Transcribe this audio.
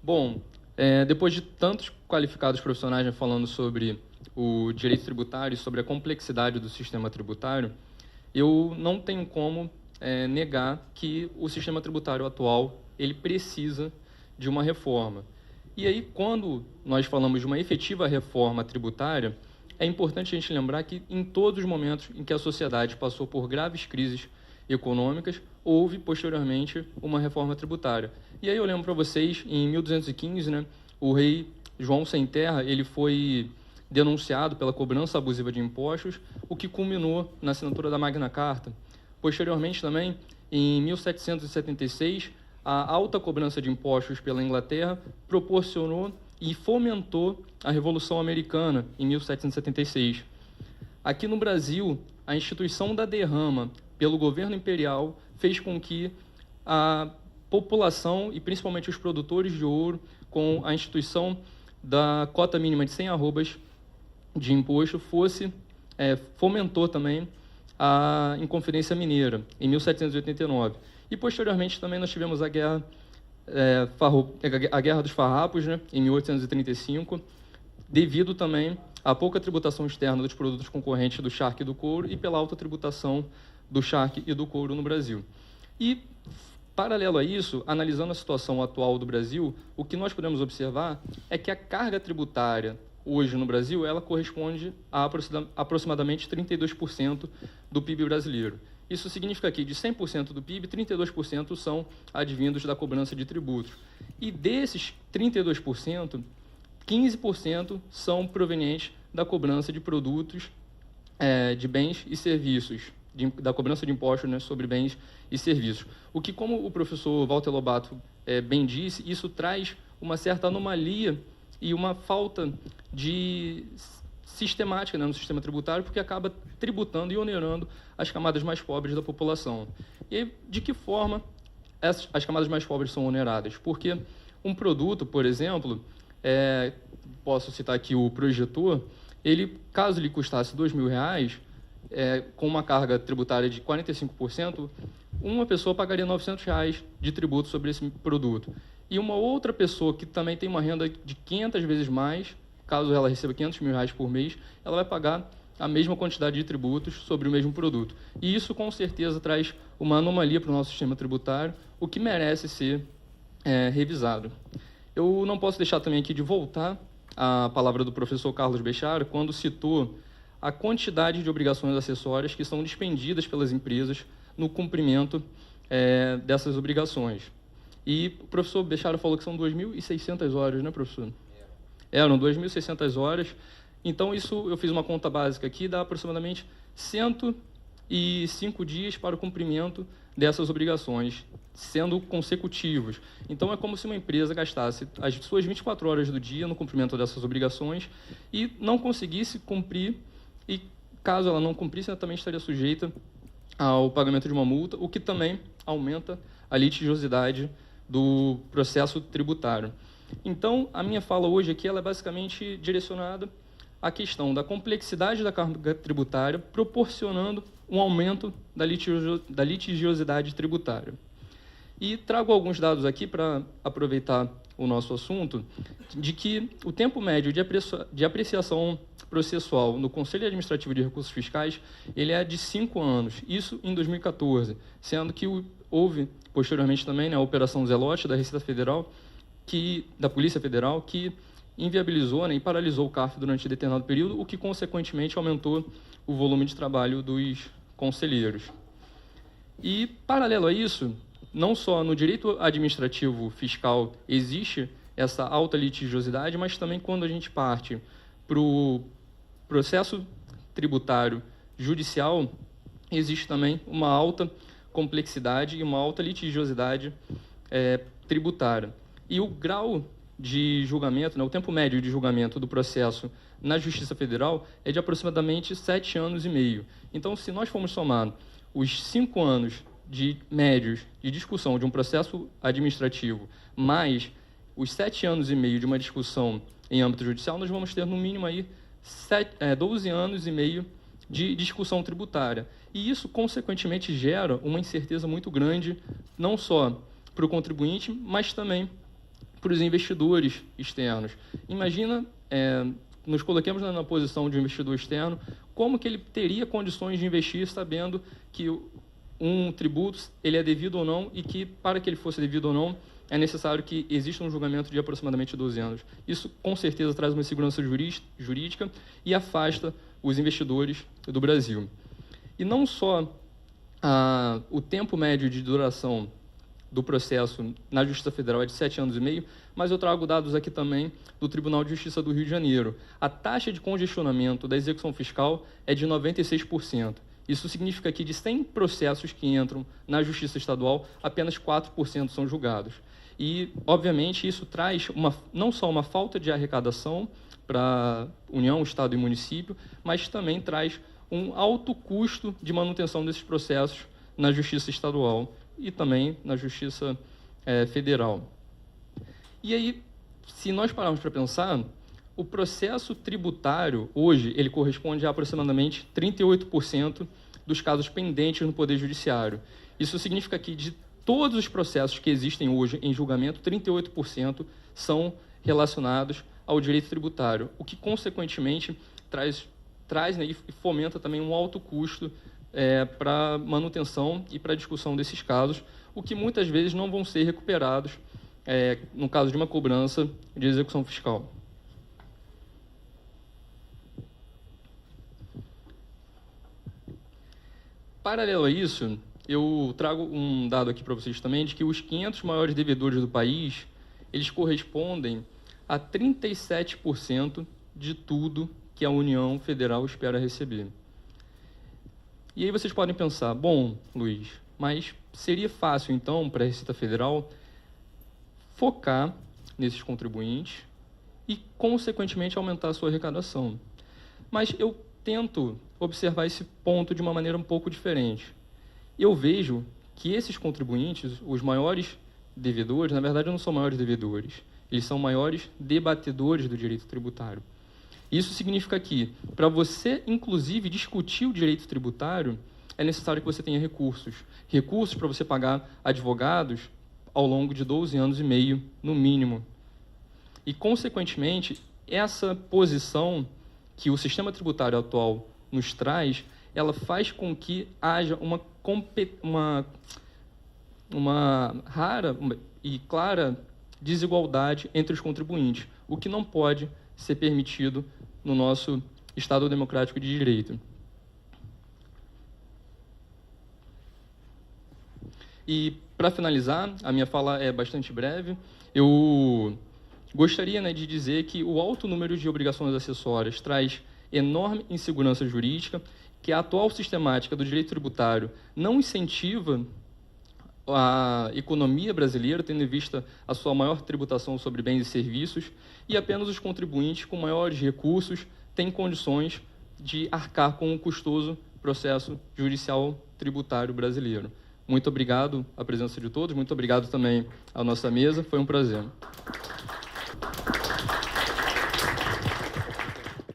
Bom, depois de tantos qualificados profissionais já falando sobre o direito tributário e sobre a complexidade do sistema tributário, eu não tenho como negar que o sistema tributário atual ele precisa de uma reforma. E aí, quando nós falamos de uma efetiva reforma tributária, é importante a gente lembrar que em todos os momentos em que a sociedade passou por graves crises econômicas, houve posteriormente uma reforma tributária. E aí eu lembro para vocês, em 1215, né, o rei João Sem Terra, ele foi denunciado pela cobrança abusiva de impostos, o que culminou na assinatura da Magna Carta. Posteriormente também, em 1776, a alta cobrança de impostos pela Inglaterra proporcionou e fomentou a Revolução Americana, em 1776. Aqui no Brasil, a instituição da derrama pelo governo imperial fez com que a população, e principalmente os produtores de ouro, com a instituição da cota mínima de 100 arrobas de imposto, fomentou também a Inconfidência Mineira, em 1789. E, posteriormente, também nós tivemos a Guerra dos Farrapos, né, em 1835, devido também à pouca tributação externa dos produtos concorrentes do charque e do couro e pela alta tributação do charque e do couro no Brasil. E, paralelo a isso, analisando a situação atual do Brasil, o que nós podemos observar é que a carga tributária hoje no Brasil, ela corresponde a aproximadamente 32% do PIB brasileiro. Isso significa que de 100% do PIB, 32% são advindos da cobrança de tributos. E desses 32%, 15% são provenientes da cobrança de produtos, de bens e serviços, da cobrança de impostos, né, sobre bens e serviços. O que, como o professor Walter Lobato bem disse, isso traz uma certa anomalia e uma falta de sistemática, né, no sistema tributário, porque acaba tributando e onerando as camadas mais pobres da população. E de que forma as camadas mais pobres são oneradas? Porque um produto, por exemplo, posso citar aqui o projetor, ele, caso lhe custasse R$2.000, com uma carga tributária de 45%, uma pessoa pagaria R$900 de tributo sobre esse produto. E uma outra pessoa que também tem uma renda de 500 vezes mais, caso ela receba R$500.000 por mês, ela vai pagar a mesma quantidade de tributos sobre o mesmo produto. E isso, com certeza, traz uma anomalia para o nosso sistema tributário, o que merece ser revisado. Eu não posso deixar também aqui de voltar à palavra do professor Carlos Bechara, quando citou a quantidade de obrigações acessórias que são dispendidas pelas empresas no cumprimento dessas obrigações. E o professor Bechara falou que são 2.600 horas, né, professor? Eram 2.600 horas. Então, isso, eu fiz uma conta básica aqui, dá aproximadamente 105 dias para o cumprimento dessas obrigações, sendo consecutivos. Então, é como se uma empresa gastasse as suas 24 horas do dia no cumprimento dessas obrigações e não conseguisse cumprir, e caso ela não cumprisse, ela também estaria sujeita ao pagamento de uma multa, o que também aumenta a litigiosidade do processo tributário. Então, a minha fala hoje aqui ela é basicamente direcionada à questão da complexidade da carga tributária, proporcionando um aumento da litigiosidade tributária. E trago alguns dados aqui para aproveitar o nosso assunto, de que o tempo médio de apreciação processual no Conselho Administrativo de Recursos Fiscais ele é de 5 anos, isso em 2014, sendo que houve, posteriormente também, né, a Operação Zelote da Receita Federal, da Polícia Federal, que inviabilizou, né, e paralisou o CARF durante determinado período, o que, consequentemente, aumentou o volume de trabalho dos conselheiros. E, paralelo a isso, não só no direito administrativo fiscal existe essa alta litigiosidade, mas também quando a gente parte para o processo tributário judicial, existe também uma alta complexidade e uma alta litigiosidade tributária. E o grau de julgamento, né, o tempo médio de julgamento do processo na Justiça Federal é de aproximadamente 7 anos e meio. Então, se nós formos somar os 5 anos médios de discussão de um processo administrativo, mais os 7 anos e meio de uma discussão em âmbito judicial, nós vamos ter, no mínimo, aí 12 anos e meio de discussão tributária. E isso, consequentemente, gera uma incerteza muito grande, não só para o contribuinte, mas também para os investidores externos. Imagina, nos coloquemos na posição de um investidor externo, como que ele teria condições de investir sabendo que um tributo ele é devido ou não e que, para que ele fosse devido ou não, é necessário que exista um julgamento de aproximadamente 12 anos. Isso, com certeza, traz uma segurança jurídica e afasta os investidores do Brasil. E não só o tempo médio de duração do processo na Justiça Federal é de 7 anos e meio, mas eu trago dados aqui também do Tribunal de Justiça do Rio de Janeiro. A taxa de congestionamento da execução fiscal é de 96%. Isso significa que de 100 processos que entram na Justiça Estadual, apenas 4% são julgados. E, obviamente, isso traz não só uma falta de arrecadação para União, Estado e município, mas também traz um alto custo de manutenção desses processos na Justiça Estadual e também na Justiça Federal. E aí, se nós pararmos para pensar, o processo tributário, hoje, ele corresponde a aproximadamente 38% dos casos pendentes no Poder Judiciário. Isso significa que, de todos os processos que existem hoje em julgamento, 38% são relacionados ao direito tributário, o que, consequentemente, traz né, e fomenta também um alto custo para manutenção e para discussão desses casos, o que muitas vezes não vão ser recuperados no caso de uma cobrança de execução fiscal. Paralelo a isso, eu trago um dado aqui para vocês também de que os 500 maiores devedores do país, eles correspondem a 37% de tudo que a União Federal espera receber. E aí vocês podem pensar, bom, Luiz, mas seria fácil, então, para a Receita Federal focar nesses contribuintes e, consequentemente, aumentar a sua arrecadação. Mas eu tento observar esse ponto de uma maneira um pouco diferente. Eu vejo que esses contribuintes, os maiores devedores, na verdade não são maiores devedores, eles são maiores debatedores do direito tributário. Isso significa que, para você, inclusive, discutir o direito tributário, é necessário que você tenha recursos. Recursos para você pagar advogados ao longo de 12 anos e meio, no mínimo. E, consequentemente, essa posição que o sistema tributário atual nos traz, ela faz com que haja uma rara e clara desigualdade entre os contribuintes, o que não pode ser permitido no nosso Estado democrático de direito. E, para finalizar, a minha fala é bastante breve, eu gostaria, né, de dizer que o alto número de obrigações acessórias traz enorme insegurança jurídica, que a atual sistemática do direito tributário não incentiva a economia brasileira, tendo em vista a sua maior tributação sobre bens e serviços, e apenas os contribuintes com maiores recursos têm condições de arcar com o custoso processo judicial tributário brasileiro. Muito obrigado à presença de todos, muito obrigado também à nossa mesa, foi um prazer.